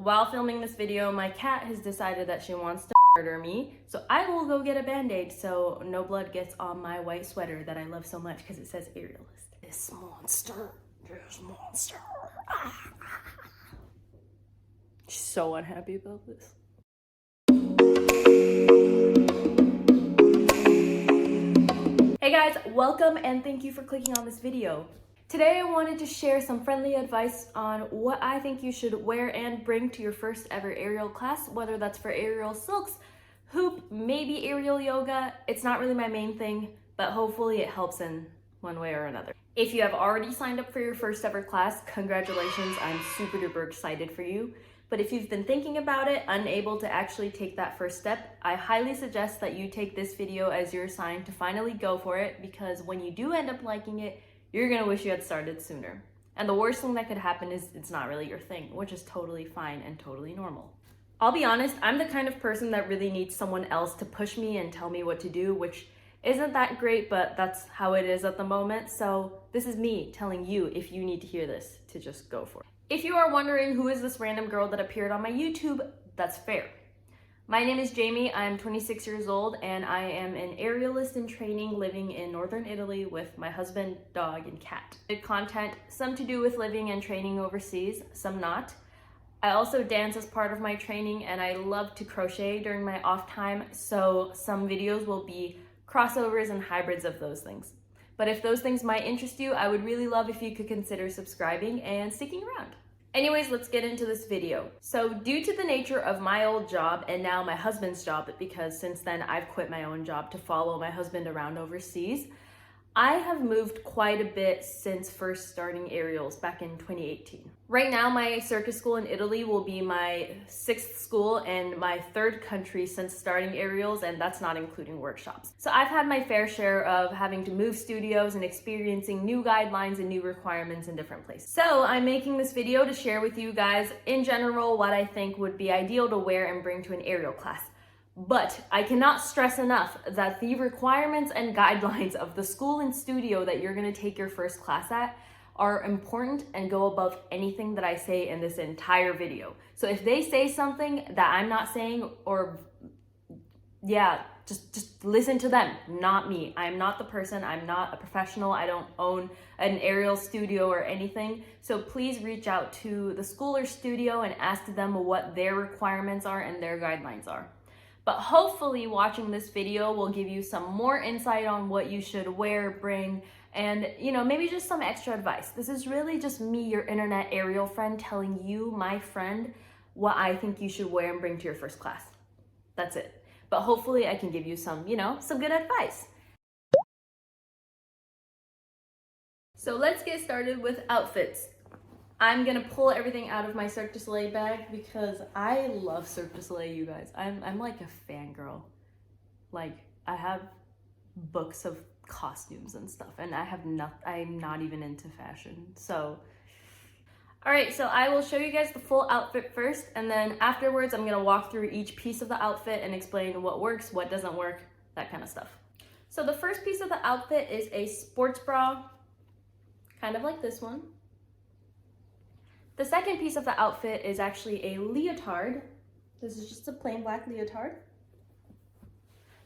while filming this video, my cat has decided that she wants to murder me, so I will go get a band-aid so no blood gets on my white sweater that I love so much because it says Aerialist. This monster. She's so unhappy about this. Hey guys, welcome and thank you for clicking on this video. Today I wanted to share some friendly advice on what I think you should wear and bring to your first ever aerial class, whether that's for aerial silks, hoop, maybe aerial yoga. It's not really my main thing, but hopefully it helps in one way or another. If you have already signed up for your first ever class, congratulations, I'm super duper excited for you. But if you've been thinking about it, unable to actually take that first step, I highly suggest that you take this video as your sign to finally go for it, because when you do end up liking it, you're gonna wish you had started sooner. And the worst thing that could happen is it's not really your thing, which is totally fine and totally normal. I'll be honest, I'm the kind of person that really needs someone else to push me and tell me what to do, which isn't that great, but that's how it is at the moment. So this is me telling you, if you need to hear this, to just go for it. If you are wondering who is this random girl that appeared on my YouTube, that's fair. My name is Jamie, I'm 26 years old, and I am an aerialist in training living in northern Italy with my husband, dog, and cat. Content, some to do with living and training overseas, some not. I also dance as part of my training, and I love to crochet during my off time, so some videos will be crossovers and hybrids of those things. But if those things might interest you, I would really love if you could consider subscribing and sticking around. Anyways, let's get into this video. So due to the nature of my old job and now my husband's job, because since then I've quit my own job to follow my husband around overseas, I have moved quite a bit since first starting aerials back in 2018. Right now, my circus school in Italy will be my 6th school and my 3rd country since starting aerials, and that's not including workshops. So I've had my fair share of having to move studios and experiencing new guidelines and new requirements in different places. So I'm making this video to share with you guys in general what I think would be ideal to wear and bring to an aerial class. But I cannot stress enough that the requirements and guidelines of the school and studio that you're gonna take your first class at are important and go above anything that I say in this entire video. So if they say something that I'm not saying, or yeah, just listen to them, not me. I'm not the person, I'm not a professional, I don't own an aerial studio or anything. So please reach out to the school or studio and ask them what their requirements are and their guidelines are. But hopefully watching this video will give you some more insight on what you should wear, bring, and maybe just some extra advice. This is really just me, your internet aerial friend, telling you, my friend, what I think you should wear and bring to your first class. That's it. But hopefully I can give you some, some good advice. So let's get started with outfits. I'm gonna pull everything out of my Cirque du Soleil bag because I love Cirque du Soleil, you guys. I'm like a fangirl. Like, I have books of costumes and stuff, and I'm not even into fashion. So, all right, so I will show you guys the full outfit first, and then afterwards I'm gonna walk through each piece of the outfit and explain what works, what doesn't work, that kind of stuff. So the first piece of the outfit is a sports bra, kind of like this one. The second piece of the outfit is actually a leotard. This is just a plain black leotard.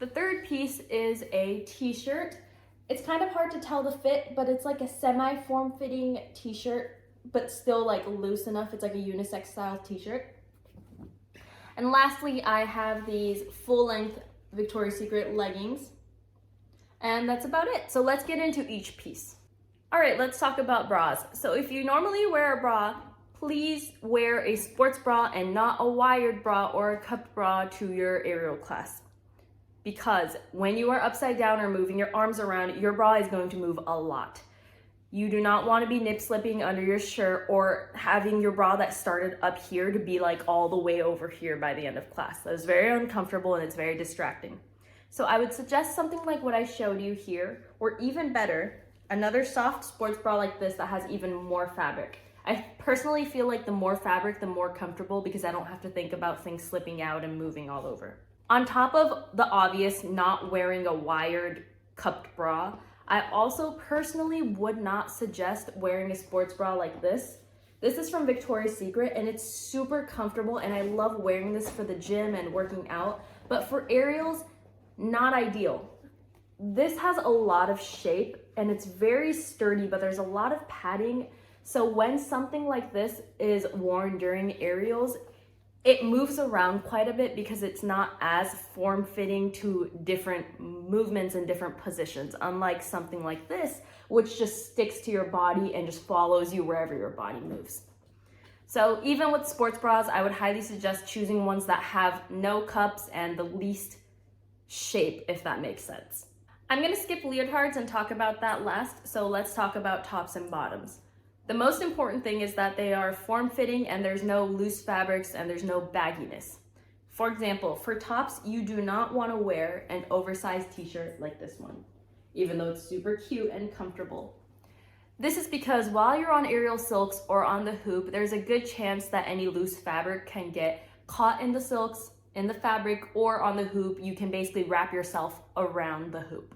The third piece is a t-shirt. It's kind of hard to tell the fit, but it's like a semi-form fitting t-shirt, but still like loose enough. It's like a unisex style t-shirt. And lastly, I have these full-length Victoria's Secret leggings. And that's about it. So let's get into each piece. All right, let's talk about bras. So if you normally wear a bra, please wear a sports bra and not a wired bra or a cupped bra to your aerial class. Because when you are upside down or moving your arms around, your bra is going to move a lot. You do not want to be nip slipping under your shirt or having your bra that started up here to be like all the way over here by the end of class. That is very uncomfortable and it's very distracting. So I would suggest something like what I showed you here, or even better, another soft sports bra like this that has even more fabric. I personally feel like the more fabric, the more comfortable, because I don't have to think about things slipping out and moving all over. On top of the obvious not wearing a wired cupped bra, I also personally would not suggest wearing a sports bra like this This is from Victoria's Secret and it's super comfortable and I love wearing this for the gym and working out, but for aerials, not ideal. This has a lot of shape and it's very sturdy, but there's a lot of padding. So when something like this is worn during aerials, it moves around quite a bit because it's not as form-fitting to different movements and different positions, unlike something like this, which just sticks to your body and just follows you wherever your body moves. So even with sports bras, I would highly suggest choosing ones that have no cups and the least shape, if that makes sense. I'm gonna skip leotards and talk about that last, so let's talk about tops and bottoms. The most important thing is that they are form-fitting and there's no loose fabrics and there's no bagginess. For example, for tops, you do not want to wear an oversized t-shirt like this one, even though it's super cute and comfortable. This is because while you're on aerial silks or on the hoop, there's a good chance that any loose fabric can get caught in the silks, in the fabric, or on the hoop. You can basically wrap yourself around the hoop.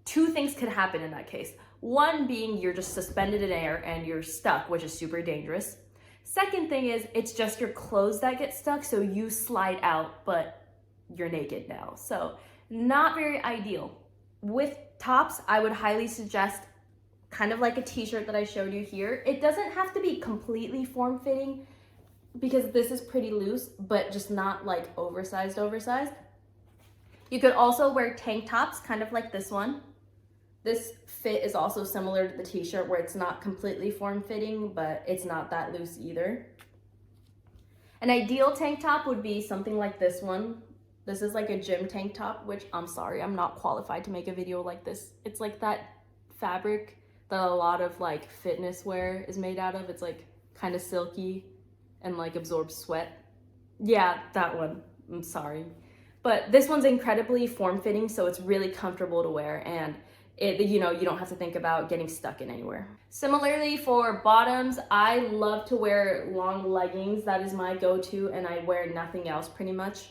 Two things could happen in that case. One being you're just suspended in air and you're stuck, which is super dangerous. Second thing is it's just your clothes that get stuck, so you slide out, but you're naked now. So not very ideal. With tops, I would highly suggest kind of like a t-shirt that I showed you here. It doesn't have to be completely form-fitting because this is pretty loose, but just not like oversized. You could also wear tank tops, kind of like this one. This fit is also similar to the t-shirt where it's not completely form-fitting, but it's not that loose either. An ideal tank top would be something like this one. This is like a gym tank top, which I'm sorry, I'm not qualified to make a video like this. It's like that fabric that a lot of like fitness wear is made out of. It's like kind of silky and like absorbs sweat. Yeah, that one, I'm sorry. But this one's incredibly form-fitting, so it's really comfortable to wear and you don't have to think about getting stuck in anywhere. Similarly for bottoms, I love to wear long leggings. That is my go-to and I wear nothing else pretty much.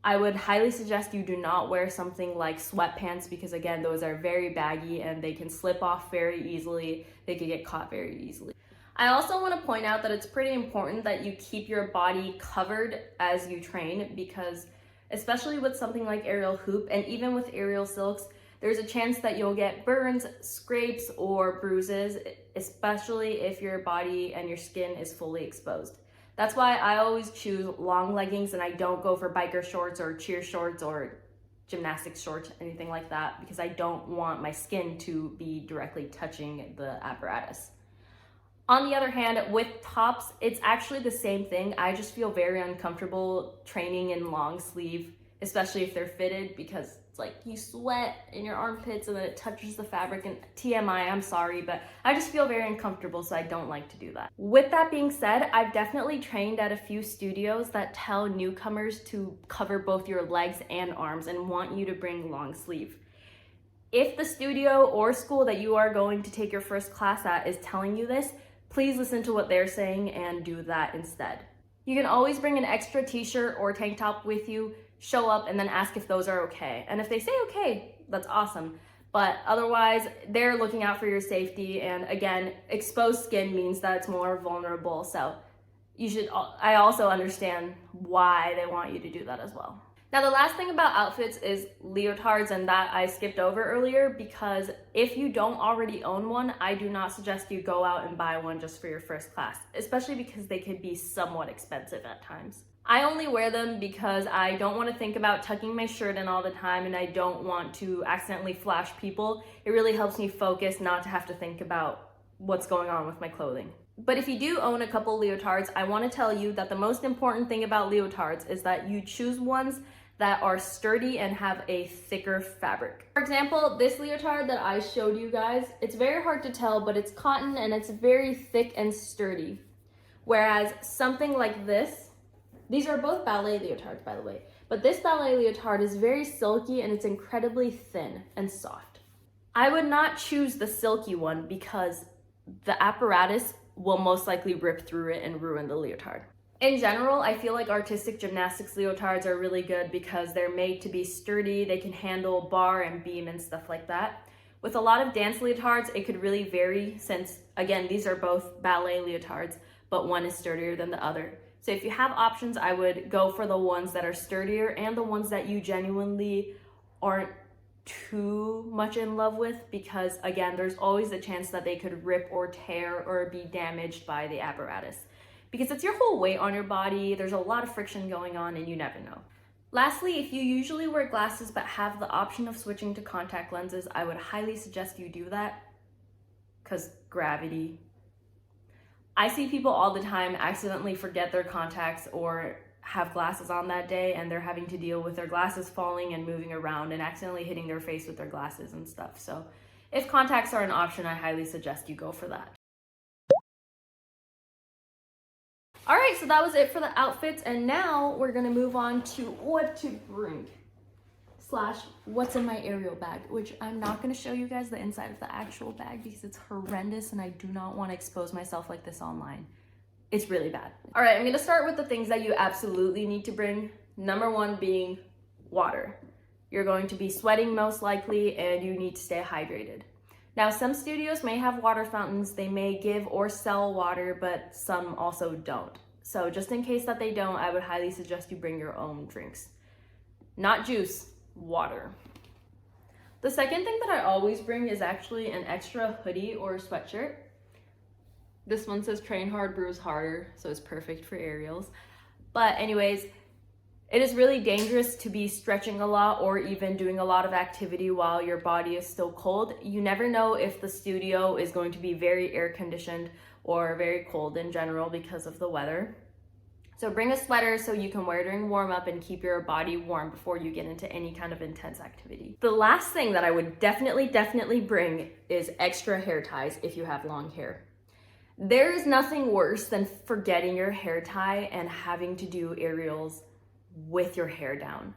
I would highly suggest you do not wear something like sweatpants because again, those are very baggy and they can slip off very easily. They can get caught very easily. I also want to point out that it's pretty important that you keep your body covered as you train because especially with something like aerial hoop and even with aerial silks, there's a chance that you'll get burns, scrapes, or bruises, especially if your body and your skin is fully exposed. That's why I always choose long leggings and I don't go for biker shorts or cheer shorts or gymnastics shorts, anything like that, because I don't want my skin to be directly touching the apparatus. On the other hand, with tops, it's actually the same thing. I just feel very uncomfortable training in long sleeve, especially if they're fitted, because it's like you sweat in your armpits and then it touches the fabric, and TMI, I'm sorry, but I just feel very uncomfortable, so I don't like to do that. With that being said, I've definitely trained at a few studios that tell newcomers to cover both your legs and arms and want you to bring long sleeve. If the studio or school that you are going to take your first class at is telling you this, please listen to what they're saying and do that instead. You can always bring an extra t-shirt or tank top with you, show up, and then ask if those are okay. And if they say okay, that's awesome. But otherwise, they're looking out for your safety. And again, exposed skin means that it's more vulnerable. So I also understand why they want you to do that as well. Now, the last thing about outfits is leotards, and that I skipped over earlier because if you don't already own one, I do not suggest you go out and buy one just for your first class, especially because they could be somewhat expensive at times. I only wear them because I don't want to think about tucking my shirt in all the time and I don't want to accidentally flash people. It really helps me focus not to have to think about what's going on with my clothing. But if you do own a couple leotards, I want to tell you that the most important thing about leotards is that you choose ones that are sturdy and have a thicker fabric. For example, this leotard that I showed you guys, it's very hard to tell, but it's cotton and it's very thick and sturdy. Whereas something like this, these are both ballet leotards, by the way, but this ballet leotard is very silky and it's incredibly thin and soft. I would not choose the silky one because the apparatus will most likely rip through it and ruin the leotard. In general, I feel like artistic gymnastics leotards are really good because they're made to be sturdy, they can handle bar and beam and stuff like that. With a lot of dance leotards, it could really vary since Again, these are both ballet leotards, but one is sturdier than the other. So if you have options, I would go for the ones that are sturdier and the ones that you genuinely aren't too much in love with, because again, there's always a chance that they could rip or tear or be damaged by the apparatus. Because it's your whole weight on your body, there's a lot of friction going on and you never know. Lastly, if you usually wear glasses but have the option of switching to contact lenses, I would highly suggest you do that, because gravity. I see people all the time accidentally forget their contacts or have glasses on that day, and they're having to deal with their glasses falling and moving around and accidentally hitting their face with their glasses and stuff. So if contacts are an option, I highly suggest you go for that. All right, so that was it for the outfits, and now we're gonna move on to what to bring / what's in my aerial bag, which I'm not gonna show you guys the inside of the actual bag because it's horrendous and I do not want to expose myself like this online. It's really bad. All right, I'm gonna start with the things that you absolutely need to bring. Number one being water. You're going to be sweating most likely and you need to stay hydrated. Now, some studios may have water fountains, they may give or sell water, but some also don't. So just in case that they don't, I would highly suggest you bring your own drinks. Not juice, water. The second thing that I always bring is actually an extra hoodie or sweatshirt. This one says train hard, bruise harder, so it's perfect for aerials. But anyways, it is really dangerous to be stretching a lot or even doing a lot of activity while your body is still cold. You never know if the studio is going to be very air conditioned or very cold in general because of the weather. So bring a sweater so you can wear during warm up and keep your body warm before you get into any kind of intense activity. The last thing that I would definitely bring is extra hair ties if you have long hair. There is nothing worse than forgetting your hair tie and having to do aerials with your hair down.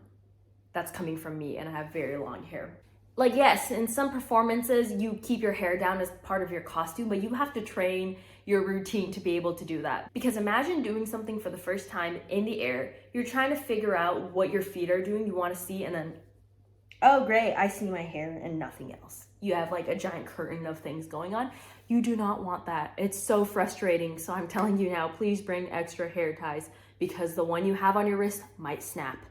That's coming from me, and I have very long hair. Like, yes, in some performances you keep your hair down as part of your costume, but you have to train your routine to be able to do that. Because imagine doing something for the first time in the air, you're trying to figure out what your feet are doing, you want to see, and then, oh great, I see my hair and nothing else. You have like a giant curtain of things going on. You do not want that. It's so frustrating. So I'm telling you now, please bring extra hair ties, because the one you have on your wrist might snap,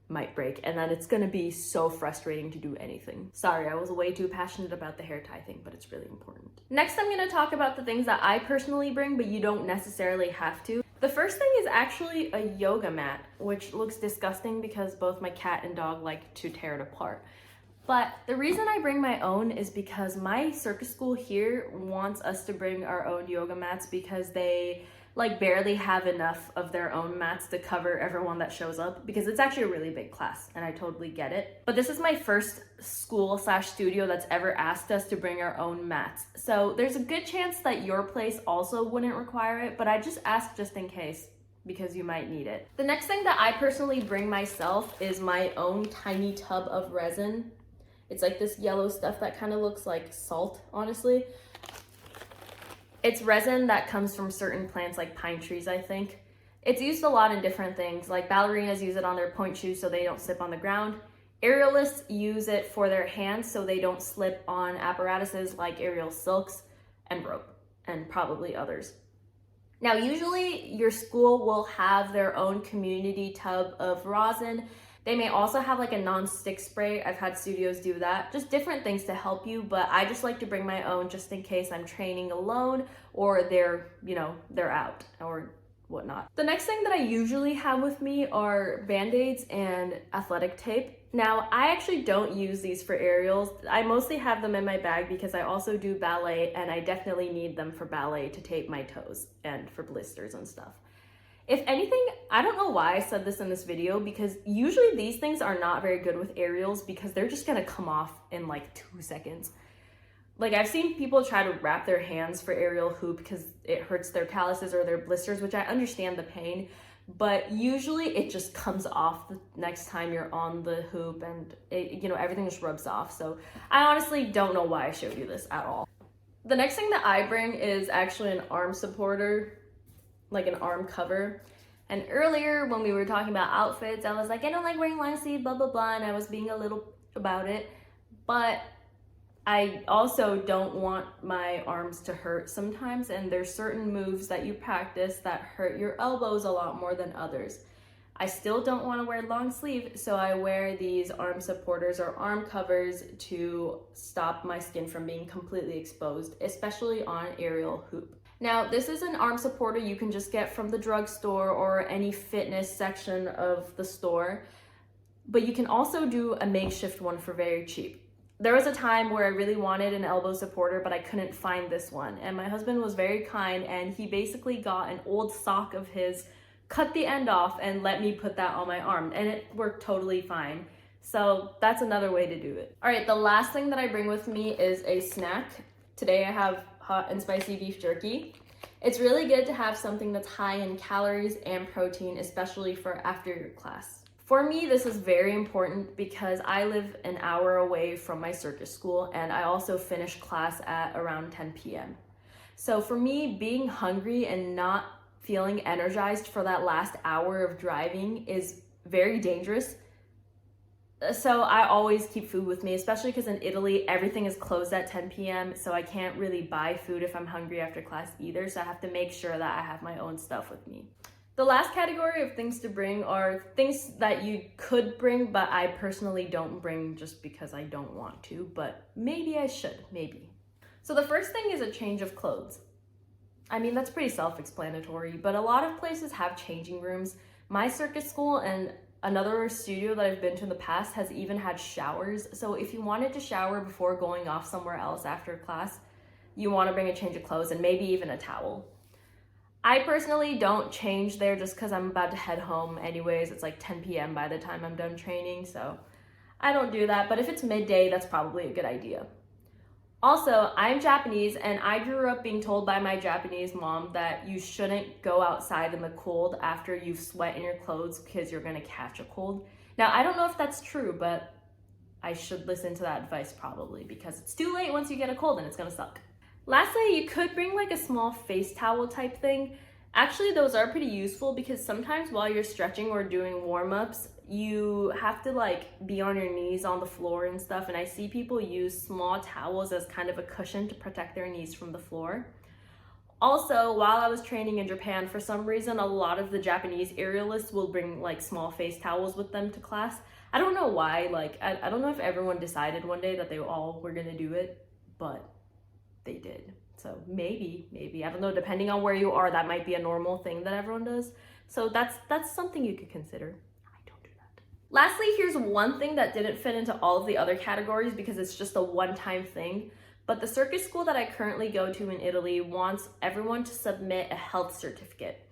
might break, and then it's gonna be so frustrating to do anything. Sorry, I was way too passionate about the hair tie thing, but it's really important. Next, I'm gonna talk about the things that I personally bring, but you don't necessarily have to. The first thing is actually a yoga mat, which looks disgusting because both my cat and dog like to tear it apart. But the reason I bring my own is because my circus school here wants us to bring our own yoga mats because they like barely have enough of their own mats to cover everyone that shows up, because it's actually a really big class and I totally get it. But this is my first school / studio that's ever asked us to bring our own mats. So there's a good chance that your place also wouldn't require it, but I just asked just in case, because you might need it. The next thing that I personally bring myself is my own tiny tub of resin. It's like this yellow stuff that kind of looks like salt, honestly. It's resin that comes from certain plants like pine trees, I think. It's used a lot in different things, like ballerinas use it on their point shoes so they don't slip on the ground. Aerialists use it for their hands so they don't slip on apparatuses like aerial silks and rope, and probably others. Now, usually your school will have their own community tub of rosin. They may also have like a non-stick spray. I've had studios do that. Just different things to help you, but I just like to bring my own just in case I'm training alone or they're out or whatnot. The next thing that I usually have with me are Band-Aids and athletic tape. Now, I actually don't use these for aerials. I mostly have them in my bag because I also do ballet and I definitely need them for ballet to tape my toes and for blisters and stuff. If anything, I don't know why I said this in this video, because usually these things are not very good with aerials because they're just gonna come off in like 2 seconds. Like, I've seen people try to wrap their hands for aerial hoop because it hurts their calluses or their blisters, which I understand the pain, but usually it just comes off the next time you're on the hoop and it, everything just rubs off. So I honestly don't know why I showed you this at all. The next thing that I bring is actually an arm supporter, like an arm cover. And earlier when we were talking about outfits, I was like, I don't like wearing long sleeve, blah, blah, blah, and I was being a little about it. But I also don't want my arms to hurt sometimes, and there's certain moves that you practice that hurt your elbows a lot more than others. I still don't want to wear long sleeve, so I wear these arm supporters or arm covers to stop my skin from being completely exposed, especially on aerial hoop. Now, this is an arm supporter you can just get from the drugstore or any fitness section of the store, but you can also do a makeshift one for very cheap. There was a time where I really wanted an elbow supporter, but I couldn't find this one. And my husband was very kind, and he basically got an old sock of his, cut the end off, and let me put that on my arm. And it worked totally fine. So that's another way to do it. All right, the last thing that I bring with me is a snack. Today I have hot and spicy beef jerky. It's really good to have something that's high in calories and protein, especially for after your class. For me, this is very important because I live an hour away from my circus school, and I also finish class at around 10 p.m. So for me, being hungry and not feeling energized for that last hour of driving is very dangerous. So I always keep food with me, especially because in Italy, everything is closed at 10 p.m. So I can't really buy food if I'm hungry after class either. So I have to make sure that I have my own stuff with me. The last category of things to bring are things that you could bring, but I personally don't bring just because I don't want to, but maybe I should, maybe. So the first thing is a change of clothes. I mean, that's pretty self-explanatory, but a lot of places have changing rooms. My circus school and another studio that I've been to in the past has even had showers. So if you wanted to shower before going off somewhere else after class, you want to bring a change of clothes and maybe even a towel. I personally don't change there just because I'm about to head home anyways. It's like 10 p.m. by the time I'm done training, so I don't do that. But if it's midday, that's probably a good idea. Also, I'm Japanese, and I grew up being told by my Japanese mom that you shouldn't go outside in the cold after you've sweat in your clothes because you're gonna catch a cold. Now, I don't know if that's true, but I should listen to that advice probably because it's too late once you get a cold and it's gonna suck. Lastly, you could bring like a small face towel type thing. Actually, those are pretty useful because sometimes while you're stretching or doing warm-ups, you have to like be on your knees on the floor and stuff. And I see people use small towels as kind of a cushion to protect their knees from the floor. Also, while I was training in Japan, for some reason, a lot of the Japanese aerialists will bring like small face towels with them to class. I don't know why, like, I don't know if everyone decided one day that they all were gonna do it, but they did. So maybe, I don't know, depending on where you are, that might be a normal thing that everyone does. So that's something you could consider. I don't do that. Lastly, here's one thing that didn't fit into all of the other categories because it's just a one-time thing. But the circus school that I currently go to in Italy wants everyone to submit a health certificate.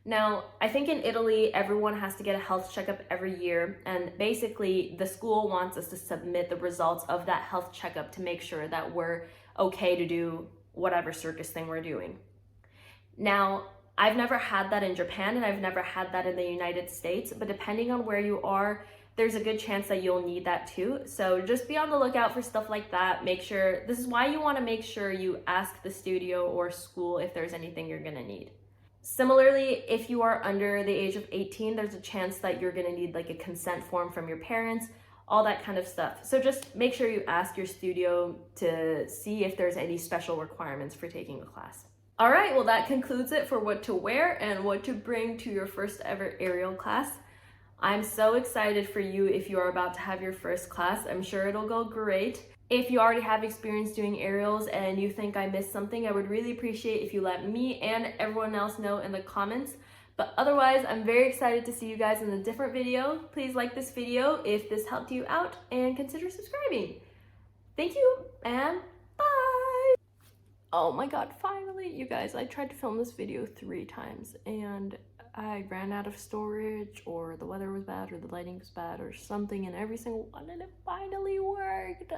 Now, I think in Italy, everyone has to get a health checkup every year. And basically, the school wants us to submit the results of that health checkup to make sure that we're okay to do whatever circus thing we're doing. Now, I've never had that in Japan and I've never had that in the United States, but depending on where you are, there's a good chance that you'll need that too. So just be on the lookout for stuff like that. Make sure, this is why you want to make sure you ask the studio or school if there's anything you're going to need. Similarly, if you are under the age of 18, there's a chance that you're going to need like a consent form from your parents, all that kind of stuff. So just make sure you ask your studio to see if there's any special requirements for taking a class. All right, well, that concludes it for what to wear and what to bring to your first ever aerial class. I'm so excited for you if you are about to have your first class. I'm sure it'll go great. If you already have experience doing aerials and you think I missed something, I would really appreciate if you let me and everyone else know in the comments. But otherwise, I'm very excited to see you guys in a different video. Please like this video if this helped you out and consider subscribing. Thank you and bye. Oh my God, finally, you guys, I tried to film this video 3 times and I ran out of storage or the weather was bad or the lighting was bad or something, and every single one, and it finally worked.